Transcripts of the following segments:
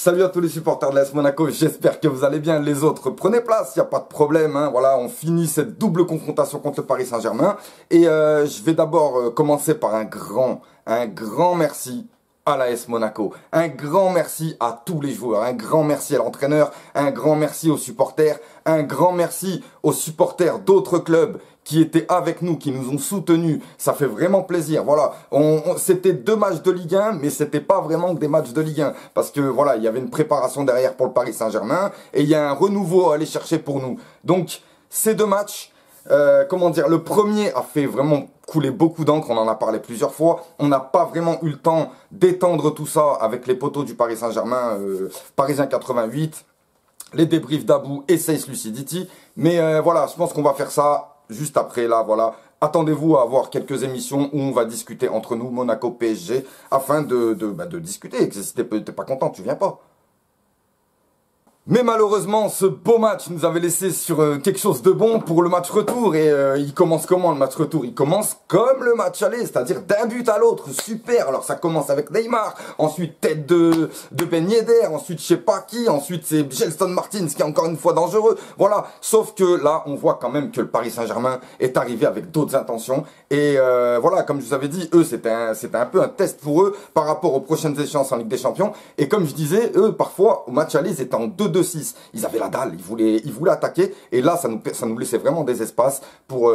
Salut à tous les supporters de l'AS Monaco, j'espère que vous allez bien. Les autres, prenez place, il n'y a pas de problème. Hein. Voilà, on finit cette double confrontation contre le Paris Saint-Germain. Et je vais d'abord commencer par un grand merci à l'AS Monaco. Un grand merci à tous les joueurs, un grand merci à l'entraîneur, un grand merci aux supporters, un grand merci aux supporters d'autres clubs qui étaient avec nous, qui nous ont soutenus. Ça fait vraiment plaisir. Voilà, c'était 2 matchs de Ligue 1, mais c'était pas vraiment des matchs de Ligue 1. Parce que voilà, il y avait une préparation derrière pour le Paris Saint-Germain et il y a un renouveau à aller chercher pour nous. Donc, ces 2 matchs, comment dire, le premier a fait vraiment couler beaucoup d'encre, on en a parlé plusieurs fois. On n'a pas vraiment eu le temps d'étendre tout ça avec les poteaux du Paris Saint-Germain, Parisien 88, les débriefs d'Abou et Seiss Lucidity. Mais voilà, je pense qu'on va faire ça juste après, là, voilà. Attendez-vous à avoir quelques émissions où on va discuter entre nous, Monaco, PSG, afin de discuter. Si t'es pas content, tu viens pas. Mais malheureusement, ce beau match nous avait laissé sur quelque chose de bon pour le match retour. Et il commence comment le match retour? Il commence comme le match aller, c'est-à-dire d'un but à l'autre. Super. Alors ça commence avec Neymar, ensuite tête de Ben Yedder, ensuite je sais pas qui, ensuite c'est Gelson Martins qui est encore une fois dangereux. Voilà. Sauf que là, on voit quand même que le Paris Saint-Germain est arrivé avec d'autres intentions. Et voilà, comme je vous avais dit, eux, c'était un peu un test pour eux par rapport aux prochaines échéances en Ligue des Champions. Et comme je disais, eux, parfois, au match aller, ils étaient en 2-2-6. Ils avaient la dalle, ils voulaient attaquer. Et là, ça nous laissait vraiment des espaces pour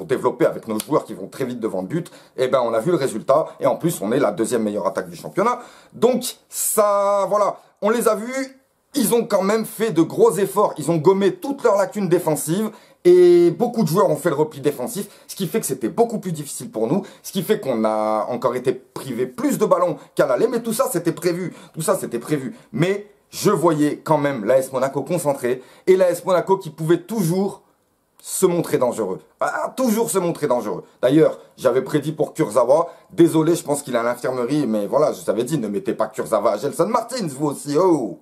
développer avec nos joueurs qui vont très vite devant le but. Et ben, on a vu le résultat. Et en plus, on est la 2e meilleure attaque du championnat. Donc, ça, voilà, on les a vus. Ils ont quand même fait de gros efforts. Ils ont gommé toutes leurs lacunes défensives. Et beaucoup de joueurs ont fait le repli défensif, ce qui fait que c'était beaucoup plus difficile pour nous, ce qui fait qu'on a encore été privé plus de ballons qu'à l'aller, mais tout ça c'était prévu, Mais je voyais quand même l'AS Monaco concentré, et l'AS Monaco qui pouvait toujours se montrer dangereux. Toujours se montrer dangereux. D'ailleurs, j'avais prédit pour Kurzawa, désolé, je pense qu'il est à l'infirmerie, mais voilà, je vous avais dit, ne mettez pas Kurzawa à Gelson Martins, vous aussi, oh.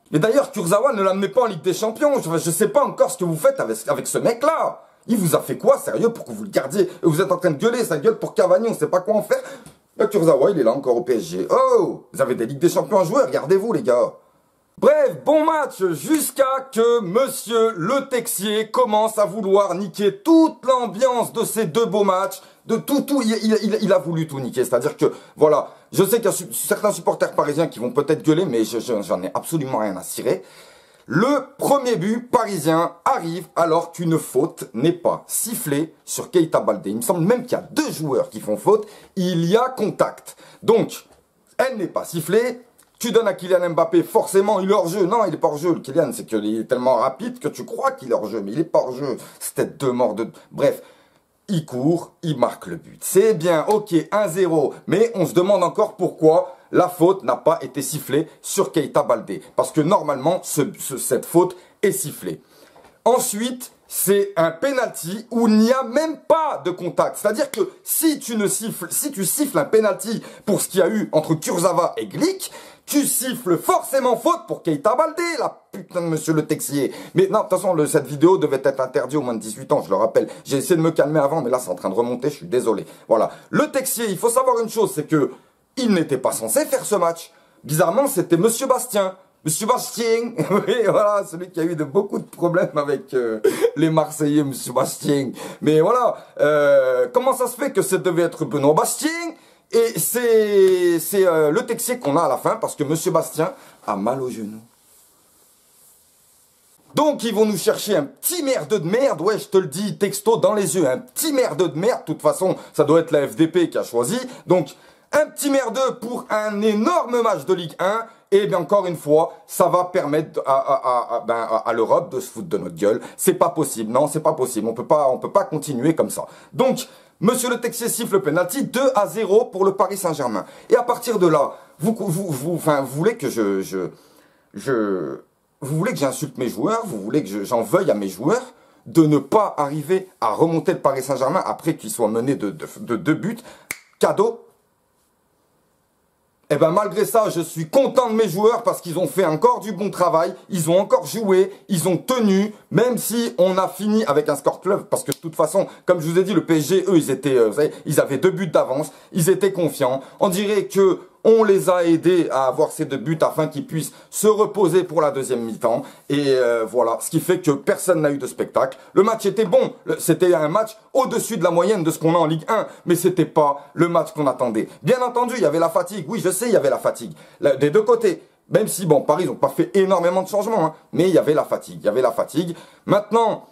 Mais d'ailleurs, Kurzawa ne l'amenez pas en Ligue des Champions. Je sais pas encore ce que vous faites avec ce mec-là. Il vous a fait quoi, sérieux, pour que vous le gardiez? Et vous êtes en train de gueuler, ça gueule pour Cavani, on sait pas quoi en faire. Là, Kurzawa, il est là encore au PSG. Oh, vous avez des Ligues des Champions à jouer, regardez-vous, les gars. Bref, bon match, jusqu'à que Monsieur Le Texier commence à vouloir niquer toute l'ambiance de ces 2 beaux matchs. Il a voulu tout niquer, c'est-à-dire que, voilà, je sais qu'il y a certains supporters parisiens qui vont peut-être gueuler, mais j'en ai absolument rien à cirer. Le premier but parisien arrive alors qu'une faute n'est pas sifflée sur Keita Baldé. Il me semble même qu'il y a 2 joueurs qui font faute, il y a contact. Donc, elle n'est pas sifflée. Tu donnes à Kylian Mbappé, forcément, il est hors jeu. Non, il est pas hors jeu. Le Kylian, c'est qu'il est tellement rapide que tu crois qu'il est hors jeu, mais il est pas hors jeu. C'était 2 morts de... Bref, il court, il marque le but. C'est bien, ok, 1-0. Mais on se demande encore pourquoi la faute n'a pas été sifflée sur Keita Baldé. Parce que normalement, cette faute est sifflée. Ensuite, c'est un penalty où il n'y a même pas de contact. C'est-à-dire que si tu siffles un penalty pour ce qu'il y a eu entre Kurzawa et Glick, tu siffles forcément faute pour Keita Baldé, la putain de Monsieur Le Texier. Mais non, de toute façon, cette vidéo devait être interdite aux moins de 18 ans, je le rappelle. J'ai essayé de me calmer avant, mais là, c'est en train de remonter, je suis désolé. Voilà. Le Texier, il faut savoir une chose, c'est que il n'était pas censé faire ce match. Bizarrement, c'était Monsieur Bastien. Monsieur Bastien, oui, voilà, celui qui a eu beaucoup de problèmes avec les Marseillais, Monsieur Bastien. Mais voilà, comment ça se fait que ça devait être Benoît Bastien? Et c'est Le Texier qu'on a à la fin, parce que Monsieur Bastien a mal au genou. Donc ils vont nous chercher un petit merdeux de merde, ouais je te le dis, texto dans les yeux, un petit merdeux de merde, de toute façon ça doit être la FDP qui a choisi. Donc un petit merdeux pour un énorme match de Ligue 1. Et bien encore une fois, ça va permettre à l'Europe de se foutre de notre gueule. C'est pas possible, non, c'est pas possible. On peut pas continuer comme ça. Donc, Monsieur Le Texier siffle le penalty 2-0 pour le Paris Saint-Germain. Et à partir de là, vous voulez que vous voulez que j'insulte mes joueurs, vous voulez que j'en veuille à mes joueurs de ne pas arriver à remonter le Paris Saint-Germain après qu'ils soient menés de 2 buts. Cadeau. Et ben malgré ça, je suis content de mes joueurs parce qu'ils ont fait encore du bon travail, ils ont encore joué, ils ont tenu, même si on a fini avec un score club, parce que de toute façon, comme je vous ai dit, le PSG, eux, ils avaient 2 buts d'avance, ils étaient confiants. On dirait que on les a aidés à avoir ces 2 buts afin qu'ils puissent se reposer pour la deuxième mi-temps. Et voilà, ce qui fait que personne n'a eu de spectacle. Le match était bon, c'était un match au-dessus de la moyenne de ce qu'on a en Ligue 1, mais c'était pas le match qu'on attendait. Bien entendu, il y avait la fatigue, oui je sais, il y avait la fatigue, des deux côtés. Même si, bon, Paris, ils n'ont pas fait énormément de changements, hein, mais il y avait la fatigue, il y avait la fatigue. Maintenant,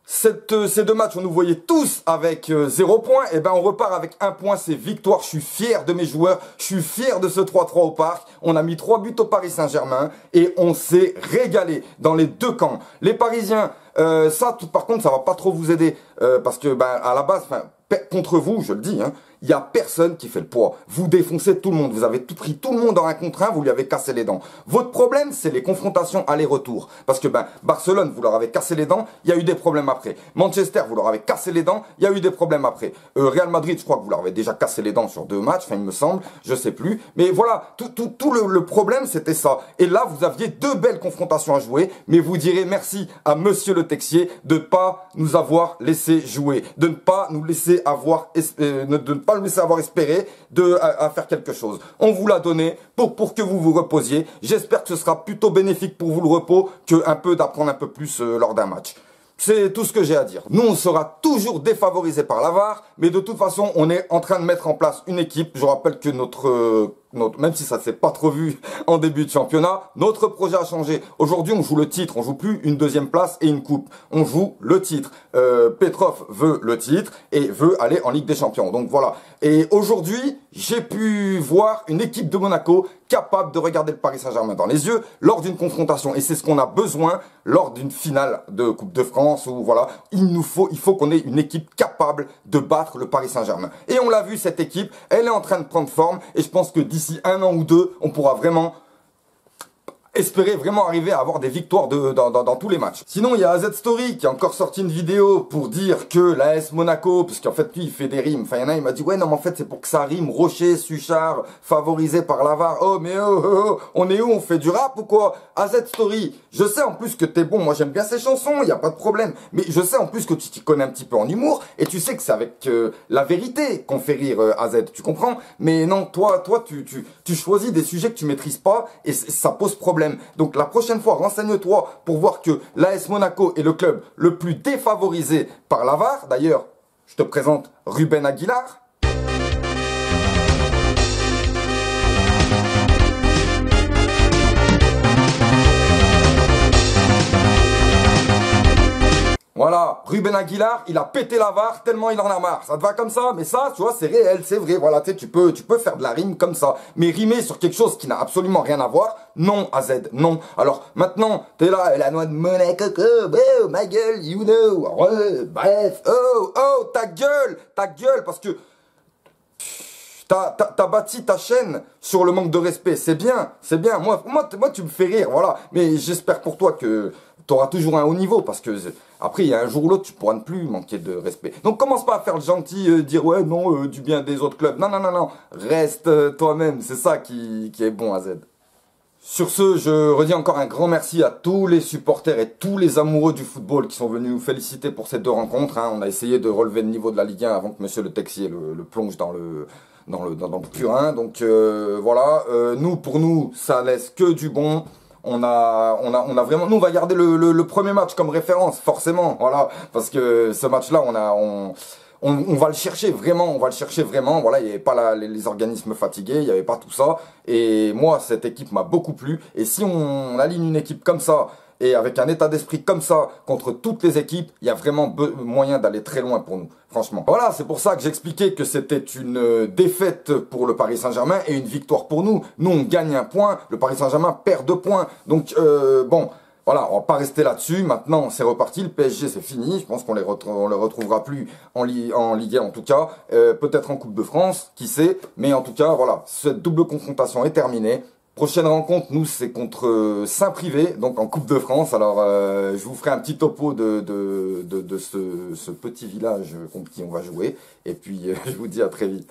ces 2 matchs, on nous voyait tous avec 0 point, et ben on repart avec 1 point, c'est victoire. Je suis fier de mes joueurs, je suis fier de ce 3-3 au parc. On a mis 3 buts au Paris Saint-Germain et on s'est régalé dans les 2 camps. Les Parisiens, par contre, ça va pas trop vous aider parce que ben à la base, contre vous, je le dis, hein, il y a personne qui fait le poids. Vous défoncez tout le monde. Vous avez tout pris tout le monde en 1 contre 1. Vous lui avez cassé les dents. Votre problème, c'est les confrontations aller-retour. Parce que Barcelone, vous leur avez cassé les dents. Il y a eu des problèmes après. Manchester, vous leur avez cassé les dents. Il y a eu des problèmes après. Real Madrid, je crois que vous leur avez déjà cassé les dents sur 2 matchs. Enfin, il me semble. Je sais plus. Mais voilà, tout le problème, c'était ça. Et là, vous aviez 2 belles confrontations à jouer. Mais vous direz merci à Monsieur Le Texier de ne pas nous avoir laissé jouer, de ne pas nous laisser avoir, de ne pas nous laisser avoir espéré à faire quelque chose. On vous l'a donné pour que vous vous reposiez. J'espère que ce sera plutôt bénéfique pour vous le repos que d'apprendre un peu plus lors d'un match. C'est tout ce que j'ai à dire. Nous, on sera toujours défavorisés par la VAR, mais de toute façon, on est en train de mettre en place une équipe. Je rappelle que même si ça s'est pas trop vu en début de championnat, notre projet a changé. Aujourd'hui, on joue le titre. On joue plus une 2e place et une coupe. On joue le titre. Petrov veut le titre et veut aller en Ligue des Champions. Donc voilà. Et aujourd'hui, j'ai pu voir une équipe de Monaco capable de regarder le Paris Saint-Germain dans les yeux lors d'une confrontation. Et c'est ce qu'on a besoin lors d'une finale de Coupe de France où voilà, il faut qu'on ait une équipe capable de battre le Paris Saint-Germain. Et on l'a vu, cette équipe, elle est en train de prendre forme et je pense que d'ici 1 an ou 2, on pourra vraiment espérer vraiment arriver à avoir des victoires dans tous les matchs. Sinon, il y a AZ Story qui a encore sorti une vidéo pour dire que l'AS Monaco, parce qu'en fait, lui, il fait des rimes. Enfin, il y en a, il m'a dit, ouais, non, mais en fait, c'est pour que ça rime. Rocher, Suchard, favorisé par la VAR. Oh, mais on est où? On fait du rap ou quoi? AZ Story, je sais en plus que t'es bon. Moi, j'aime bien ces chansons, il n'y a pas de problème. Mais je sais en plus que tu t'y connais un petit peu en humour. Et tu sais que c'est avec la vérité qu'on fait rire AZ. Tu comprends? Mais non, toi, tu choisis des sujets que tu maîtrises pas et ça pose problème. Donc la prochaine fois, renseigne-toi pour voir que l'AS Monaco est le club le plus défavorisé par la VAR. D'ailleurs, je te présente Ruben Aguilar. Voilà, Ruben Aguilar, il a pété la VAR tellement il en a marre. Ça te va comme ça? Mais ça, tu vois, c'est réel, c'est vrai. Voilà, tu sais, tu peux faire de la rime comme ça. Mais rimer sur quelque chose qui n'a absolument rien à voir, non, AZ, non. Alors, maintenant, t'es là, la noix de Monaco, oh, ma gueule, you know. Bref, ta gueule, parce que t'as bâti ta chaîne sur le manque de respect. C'est bien, c'est bien. Moi, tu me fais rire, voilà. Mais j'espère pour toi que t'auras toujours un haut niveau, parce que après, il y a un jour ou l'autre, tu pourras ne plus manquer de respect. Donc, commence pas à faire le gentil, dire ouais, non, du bien des autres clubs. Non, non, non, non. Reste toi-même. C'est ça qui est bon à Z. Sur ce, je redis encore un grand merci à tous les supporters et tous les amoureux du football qui sont venus nous féliciter pour ces 2 rencontres. Hein. On a essayé de relever le niveau de la Ligue 1 avant que Monsieur Le Texier le plonge dans le purin. Donc voilà, pour nous, ça laisse que du bon. On a vraiment, nous on va garder le premier match comme référence, forcément, voilà, parce que ce match-là, on va le chercher vraiment, voilà, il n'y avait pas les organismes fatigués, il n'y avait pas tout ça, et moi, cette équipe m'a beaucoup plu, et si on aligne une équipe comme ça, et avec un état d'esprit comme ça, contre toutes les équipes, il y a vraiment moyen d'aller très loin pour nous, franchement. Voilà, c'est pour ça que j'expliquais que c'était une défaite pour le Paris Saint-Germain et une victoire pour nous. Nous, on gagne 1 point, le Paris Saint-Germain perd 2 points, donc bon... Voilà, on va pas rester là-dessus. Maintenant, c'est reparti. Le PSG, c'est fini. Je pense qu'on les retrouvera plus en Ligue 1 en tout cas. Peut-être en Coupe de France, qui sait. Mais en tout cas, voilà, cette double confrontation est terminée. Prochaine rencontre, nous, c'est contre Saint-Privé, donc en Coupe de France. Alors, je vous ferai un petit topo de ce petit village contre qui on va jouer. Et puis, je vous dis à très vite.